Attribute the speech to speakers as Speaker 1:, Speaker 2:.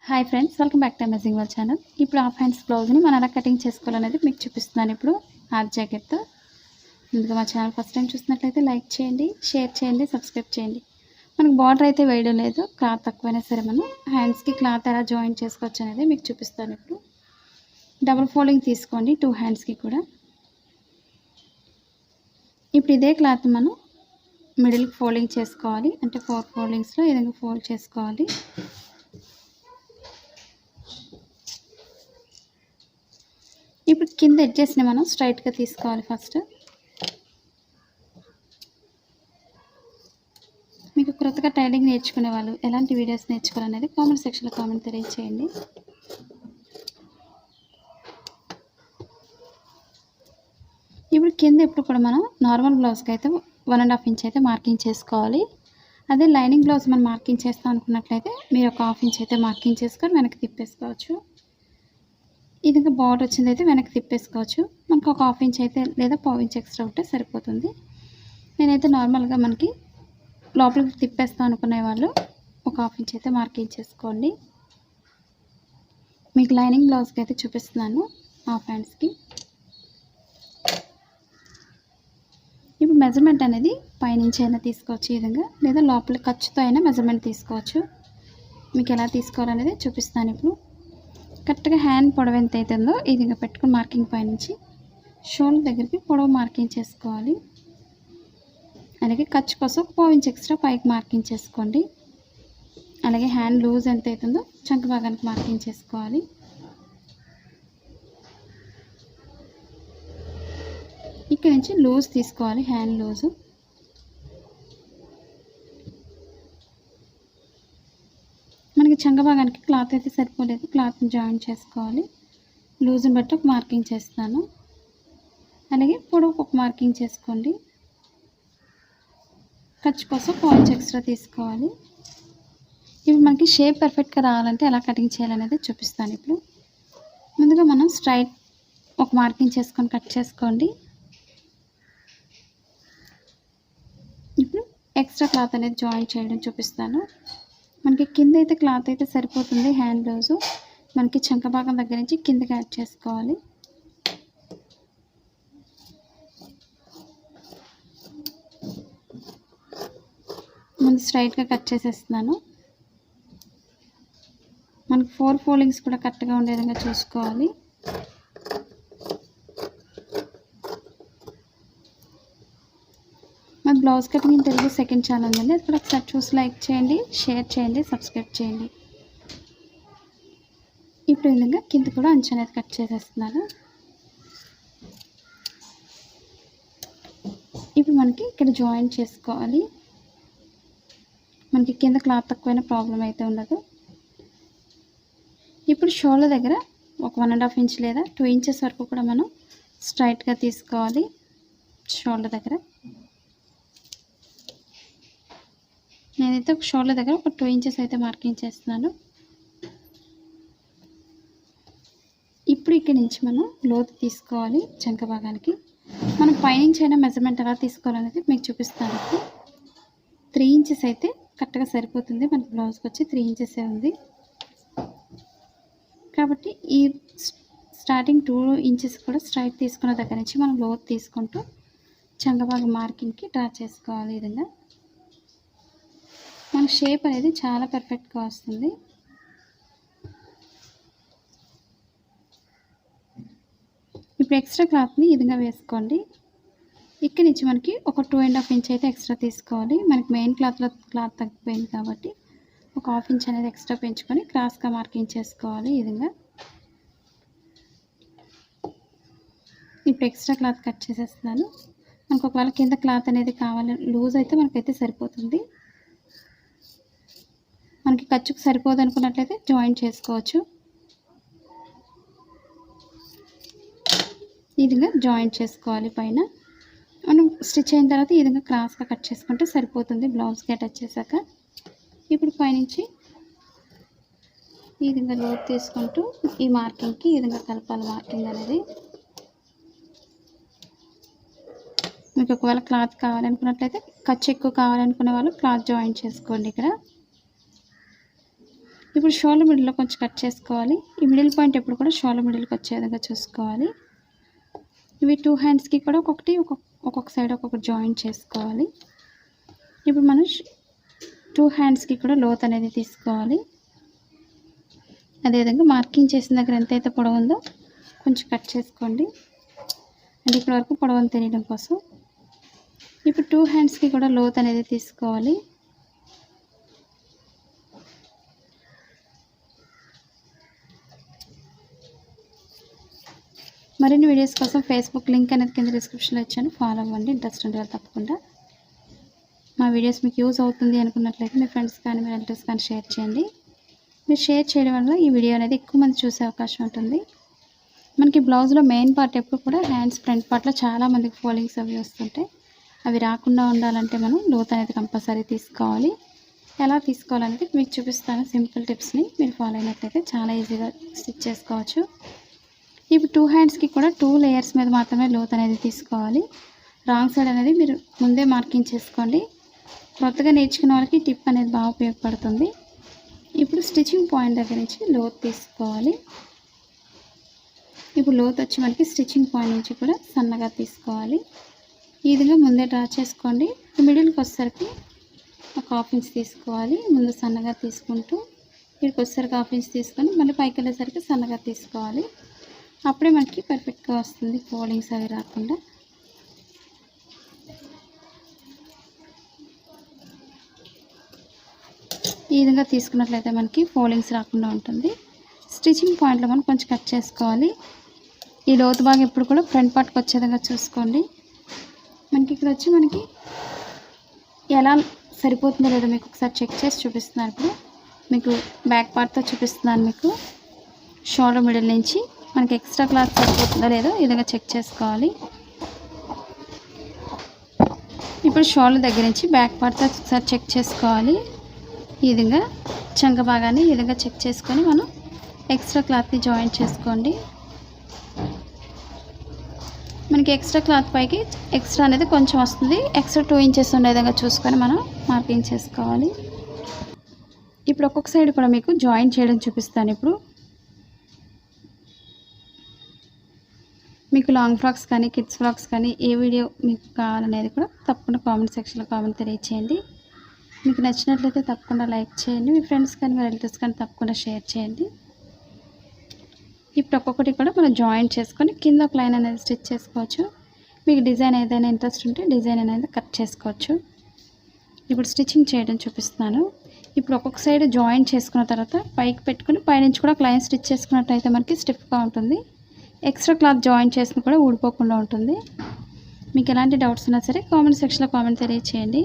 Speaker 1: Hi friends, welcome back to amazing world channel. ఇప్పుడు half hands బ్లౌజ్ని మనం ఎలా కటింగ్ చేసుకోవాలనేది మీకు చూపిస్తున్నాను. ఇప్పుడు హాఫ్ జాకెట్తో ముందుగా మా ఛానల్ ఫస్ట్ టైం చూసినట్లయితే లైక్ చేయండి, షేర్ చేయండి, సబ్స్క్రైబ్ చేయండి. మనకు బార్డర్ అయితే వేయడం లేదు, క్లాత్ తక్కువైనా సరే మనం హ్యాండ్స్కి క్లాత్ ఎలా జాయిన్ చేసుకోవచ్చు అనేది మీకు చూపిస్తాను. ఇప్పుడు డబుల్ ఫోల్డింగ్ తీసుకోండి 2 హ్యాండ్స్కి కూడా. ఇప్పుడు ఇదే క్లాత్ మనం మిడిల్కి ఫోల్డింగ్ చేసుకోవాలి, అంటే 4 ఫోల్డింగ్స్లో ఈ విధంగా ఫోల్డ్ చేసుకోవాలి. ఇప్పుడు కింద ఎడ్జెస్ని మనం స్ట్రైట్గా తీసుకోవాలి. ఫస్ట్ మీకు కొత్తగా టైలింగ్ నేర్చుకునే వాళ్ళు ఎలాంటి వీడియోస్ నేర్చుకోవాలనేది కామెంట్ సెక్షన్లో కామెంట్ తెలియచేయండి. ఇప్పుడు కింద ఇప్పుడు కూడా మనం నార్మల్ బ్లౌజ్కి అయితే 1.5 ఇంచ్ అయితే మార్కింగ్ చేసుకోవాలి. అదే లైనింగ్ బ్లౌజ్ మనం మార్కింగ్ చేస్తాం అనుకున్నట్లయితే మీరు ఒక 1/2 ఇంచ్ అయితే మార్కింగ్ చేసుకొని వెనక్కి తిప్పేసుకోవచ్చు. ఇది ఇంకా బార్డర్ వచ్చింది అయితే వెనక్కి తిప్పేసుకోవచ్చు. మనకు ఒక 1/2 ఇంచ్ అయితే లేదా 1/4 ఇంచ్ ఎక్స్ట్రా ఉంటే సరిపోతుంది. నేనైతే నార్మల్గా మనకి లోపలికి తిప్పేస్తాం అనుకునే వాళ్ళు ఒక 1/2 ఇంచ్ అయితే మార్కింగ్ చేసుకోండి. మీకు లైనింగ్ బ్లౌజ్కి అయితే చూపిస్తున్నాను హాఫ్ హ్యాండ్స్కి. ఇప్పుడు మెజర్మెంట్ అనేది పైనుంచి అయినా తీసుకోవచ్చు ఈ విధంగా, లేదా లోపల ఖర్చుతో అయినా మెజర్మెంట్ తీసుకోవచ్చు. మీకు ఎలా తీసుకోవాలనేది చూపిస్తాను. ఇప్పుడు కరెక్ట్గా హ్యాండ్ పొడవు ఎంత అవుతుందో ఈ విధంగా పెట్టుకుని మార్కింగ్ పైనుంచి షోల్డర్ దగ్గరికి పొడవు మార్కింగ్ చేసుకోవాలి. అలాగే ఖర్చు కోసం 1/4 ఇంచ్ ఎక్స్ట్రా పైకి మార్కింగ్ చేసుకోండి. అలాగే హ్యాండ్ లూజ్ ఎంత అవుతుందో చంక భాగానికి మార్కింగ్ చేసుకోవాలి. ఇక్కడ నుంచి లూజ్ తీసుకోవాలి, హ్యాండ్ లూజు. మనకి చంక భాగానికి క్లాత్ అయితే సరిపోలేదు, క్లాత్ని జాయిన్ చేసుకోవాలి. లూజ్ని బట్టి ఒక మార్కింగ్ చేస్తాను. అలాగే పొడవుకు ఒక మార్కింగ్ చేసుకోండి. ఖర్చు కోసం 1/4 ఇంచ్ ఎక్స్ట్రా తీసుకోవాలి. ఇప్పుడు మనకి షేప్ పర్ఫెక్ట్గా రావాలంటే ఎలా కటింగ్ చేయాలనేది చూపిస్తాను. ఇప్పుడు ముందుగా మనం స్ట్రైట్ ఒక మార్కింగ్ చేసుకొని కట్ చేసుకోండి. ఇప్పుడు ఎక్స్ట్రా క్లాత్ అనేది జాయిన్ చేయడం చూపిస్తాను. మనకి కింద అయితే క్లాత్ అయితే సరిపోతుంది. హ్యాండ్ లూజు మనకి చంక భాగం దగ్గర నుంచి కిందకి యాడ్ చేసుకోవాలి. ముందు స్ట్రైట్గా కట్ చేసేస్తున్నాను. మనకి 4 ఫోల్డింగ్స్ కూడా కరెక్ట్గా ఉండే విధంగా చూసుకోవాలి. మన blouse cutting in Telugu second channel అండి, అది కూడా ఒకసారి చూసి లైక్ చేయండి, షేర్ చేయండి, సబ్స్క్రైబ్ చేయండి. ఇప్పుడు ఈ విధంగా కింద కూడా అంచు అనేది కట్ చేసేస్తున్నాను. ఇప్పుడు మనకి ఇక్కడ జాయిన్ చేసుకోవాలి. మనకి కింద క్లాత్ తక్కువైన ప్రాబ్లం అయితే ఉండదు. ఇప్పుడు షోల్డర్ దగ్గర ఒక 1.5 ఇంచ్ లేదా 2 ఇంచెస్ వరకు కూడా మనం స్ట్రైట్గా తీసుకోవాలి. షోల్డర్ దగ్గర నేనైతే ఒక షోల్డర్ దగ్గర ఒక 2 ఇంచెస్ అయితే మార్కింగ్ చేస్తున్నాను. ఇప్పుడు ఇక్కడి నుంచి మనం లోతు తీసుకోవాలి. చంక భాగానికి మనం పైనుంచి అయినా మెజర్మెంట్ ఎలా తీసుకోవాలనేది మీకు చూపిస్తాను. 3 ఇంచెస్ అయితే కరెక్ట్గా సరిపోతుంది. మనకి బ్లౌజ్కి వచ్చి 3 ఇంచెసే ఉంది కాబట్టి ఈ స్టార్టింగ్ 2 ఇంచెస్ కూడా స్ట్రైట్ తీసుకున్న దగ్గర నుంచి మనం లోతు తీసుకుంటూ చంక భాగం మార్కింగ్కి డ్రా చేసుకోవాలి. ఈ విధంగా మన షేప్ అనేది చాలా పర్ఫెక్ట్గా వస్తుంది. ఇప్పుడు ఎక్స్ట్రా క్లాత్ని ఈ విధంగా వేసుకోండి. ఇక్కడి నుంచి మనకి ఒక 2.5 ఇంచ్ అయితే ఎక్స్ట్రా తీసుకోవాలి. మనకి మెయిన్ క్లాత్లో క్లాత్ తగ్గిపోయింది కాబట్టి ఒక 1/2 ఇంచ్ అనేది ఎక్స్ట్రా పెంచుకొని క్రాస్గా మార్కింగ్ చేసుకోవాలి. ఈ విధంగా ఇప్పుడు ఎక్స్ట్రా క్లాత్ కట్ చేసేస్తున్నాను. మనకు ఒకవేళ కింద క్లాత్ అనేది కావాలి లూజ్ అయితే మనకైతే సరిపోతుంది. మనకి ఖర్చుకు సరిపోదు అనుకున్నట్లయితే జాయిన్ చేసుకోవచ్చు. ఈ విధంగా జాయిన్ చేసుకోవాలి. పైన మనం స్టిచ్ అయిన తర్వాత ఈ విధంగా క్రాస్గా కట్ చేసుకుంటే సరిపోతుంది బ్లౌజ్కి అటాచ్ చేశాక. ఇప్పుడు పైనుంచి ఈ విధంగా లోతు తీసుకుంటూ ఈ మార్కింగ్కి ఈ విధంగా కలపాలి. మార్కింగ్ అనేది మీకు ఒకవేళ క్లాత్ కావాలనుకున్నట్లయితే ఖర్చు ఎక్కువ కావాలనుకునే వాళ్ళు క్లాత్ జాయిన్ చేసుకోండి. ఇక్కడ ఇప్పుడు షోల్డర్ మిడిల్లో కొంచెం కట్ చేసుకోవాలి. ఈ మిడిల్ పాయింట్ ఎప్పుడు కూడా షోల్డర్ మిడిల్కి వచ్చే విధంగా చూసుకోవాలి. ఇవి 2 హ్యాండ్స్కి కూడా ఒక్కొక్క సైడ్ ఒక్కొక్కటి జాయిన్ చేసుకోవాలి. ఇప్పుడు మనం 2 హ్యాండ్స్కి కూడా లోత్ అనేది తీసుకోవాలి. అదేవిధంగా మార్కింగ్ చేసిన దగ్గర ఎంతైతే పొడవు ఉందో కొంచెం కట్ చేసుకోండి, అంటే ఇక్కడ వరకు పొడవును తెలియడం కోసం. ఇప్పుడు 2 హ్యాండ్స్కి కూడా లోత్ అనేది తీసుకోవాలి. మరిన్ని వీడియోస్ కోసం ఫేస్బుక్ లింక్ అనేది కింద డిస్క్రిప్షన్లో ఇచ్చాను, ఫాలో అవ్వండి. ఇంట్రెస్ట్ ఉండే వాళ్ళు తప్పకుండా. మా వీడియోస్ మీకు యూజ్ అవుతుంది అనుకున్నట్లయితే మీ ఫ్రెండ్స్ కానీ మీ రిలేటివ్స్ కానీ షేర్ చేయండి. మీరు షేర్ చేయడం వల్ల ఈ వీడియో అనేది ఎక్కువ మంది చూసే అవకాశం ఉంటుంది. మనకి బ్లౌజ్లో మెయిన్ పార్ట్ ఎప్పుడు కూడా హ్యాండ్స్ ఫ్రంట్ పార్ట్లో చాలామందికి ఫోల్డింగ్స్ అవి వస్తుంటాయి. అవి రాకుండా ఉండాలంటే మనం లోత్ అనేది కంపల్సరీ తీసుకోవాలి. ఎలా తీసుకోవాలనేది మీకు చూపిస్తాను. సింపుల్ టిప్స్ని మీరు ఫాలో అయినట్లయితే చాలా ఈజీగా స్టిచ్ చేసుకోవచ్చు. ఇప్పుడు 2 హ్యాండ్స్కి కూడా 2 లేయర్స్ మీద మాత్రమే లోత్ అనేది తీసుకోవాలి. రాంగ్ సైడ్ అనేది మీరు ముందే మార్కింగ్ చేసుకోండి. కొత్తగా నేర్చుకునే వాళ్ళకి టిప్ అనేది బాగా ఉపయోగపడుతుంది. ఇప్పుడు స్టిచ్చింగ్ పాయింట్ దగ్గర నుంచి లోత్ తీసుకోవాలి. ఇప్పుడు లోత్ వచ్చి మనకి స్టిచ్చింగ్ పాయింట్ నుంచి కూడా సన్నగా తీసుకోవాలి. ఈ విధంగా ముందే డ్రా చేసుకోండి. మిడిల్కి వచ్చేసరికి ఒక 1/2 ఇంచ్ తీసుకోవాలి. ముందు సన్నగా తీసుకుంటూ ఇక్కడికి వచ్చేసరికి 1/2 ఇంచ్ తీసుకొని మళ్ళీ పైకి వెళ్ళేసరికి సన్నగా తీసుకోవాలి. అప్పుడే మనకి పర్ఫెక్ట్గా వస్తుంది, ఫోల్డింగ్స్ అవి రాకుండా. ఈ విధంగా తీసుకున్నట్లయితే మనకి ఫోల్డింగ్స్ రాకుండా ఉంటుంది. స్టిచ్చింగ్ పాయింట్లో మనం కొంచెం కట్ చేసుకోవాలి. ఈ లోతు భాగం ఎప్పుడు కూడా ఫ్రంట్ పార్ట్కి వచ్చే విధంగా చూసుకోండి. మనకి ఇక్కడ వచ్చి మనకి ఎలా సరిపోతుందో లేదో మీకు ఒకసారి చెక్ చేసి చూపిస్తున్నాను. ఇప్పుడు మీకు బ్యాక్ పార్ట్తో చూపిస్తున్నాను. మీకు షోల్డర్ మిడిల్ నుంచి మనకి ఎక్స్ట్రా క్లాత్ సరిపోతుందో లేదో ఈ విధంగా చెక్ చేసుకోవాలి. ఇప్పుడు షోల్డర్ దగ్గర నుంచి బ్యాక్ పార్ట్తో ఒకసారి చెక్ చేసుకోవాలి. ఈ విధంగా చంక భాగాన్ని ఈ విధంగా చెక్ చేసుకొని మనం ఎక్స్ట్రా క్లాత్ని జాయిన్ చేసుకోండి. మనకి ఎక్స్ట్రా క్లాత్ పైకి ఎక్స్ట్రా అనేది కొంచెం వస్తుంది. ఎక్స్ట్రా 2 ఇంచెస్ ఉండే విధంగా చూసుకొని మనం మార్కింగ్ చేసుకోవాలి. ఇప్పుడు ఒక్కొక్క సైడ్ కూడా మీకు జాయిన్ చేయడం చూపిస్తాను. ఇప్పుడు మీకు లాంగ్ ఫ్రాక్స్ కానీ కిడ్స్ ఫ్రాక్స్ కానీ ఏ వీడియో మీకు కావాలనేది కూడా తప్పకుండా కామెంట్ సెక్షన్లో కామెంట్ తెలియచేయండి. మీకు నచ్చినట్లయితే తప్పకుండా లైక్ చేయండి. మీ ఫ్రెండ్స్ కానీ మీ రిలేటివ్స్ కానీ తప్పకుండా షేర్ చేయండి. ఇప్పుడు ఒక్కొక్కటి కూడా మనం జాయిన్ చేసుకొని కింద ఒక లైన్ అనేది స్టిచ్ చేసుకోవచ్చు. మీకు డిజైన్ ఏదైనా ఇంట్రెస్ట్ ఉంటే డిజైన్ అనేది కట్ చేసుకోవచ్చు. ఇప్పుడు స్టిచ్చింగ్ చేయడం చూపిస్తున్నాను. ఇప్పుడు ఒక్కొక్క సైడ్ జాయిన్ చేసుకున్న తర్వాత పైకి పెట్టుకుని పైనుంచి కూడా ఒక లైన్ స్టిచ్ చేసుకున్నట్లయితే మనకి స్టిఫ్గా ఉంటుంది. ఎక్స్ట్రా క్లాత్ జాయిన్ చేసిన కూడా ఊడిపోకుండా ఉంటుంది. మీకు ఎలాంటి డౌట్స్ ఉన్నా సరే కామెంట్ సెక్షన్లో కామెంట్ తెలియచేయండి.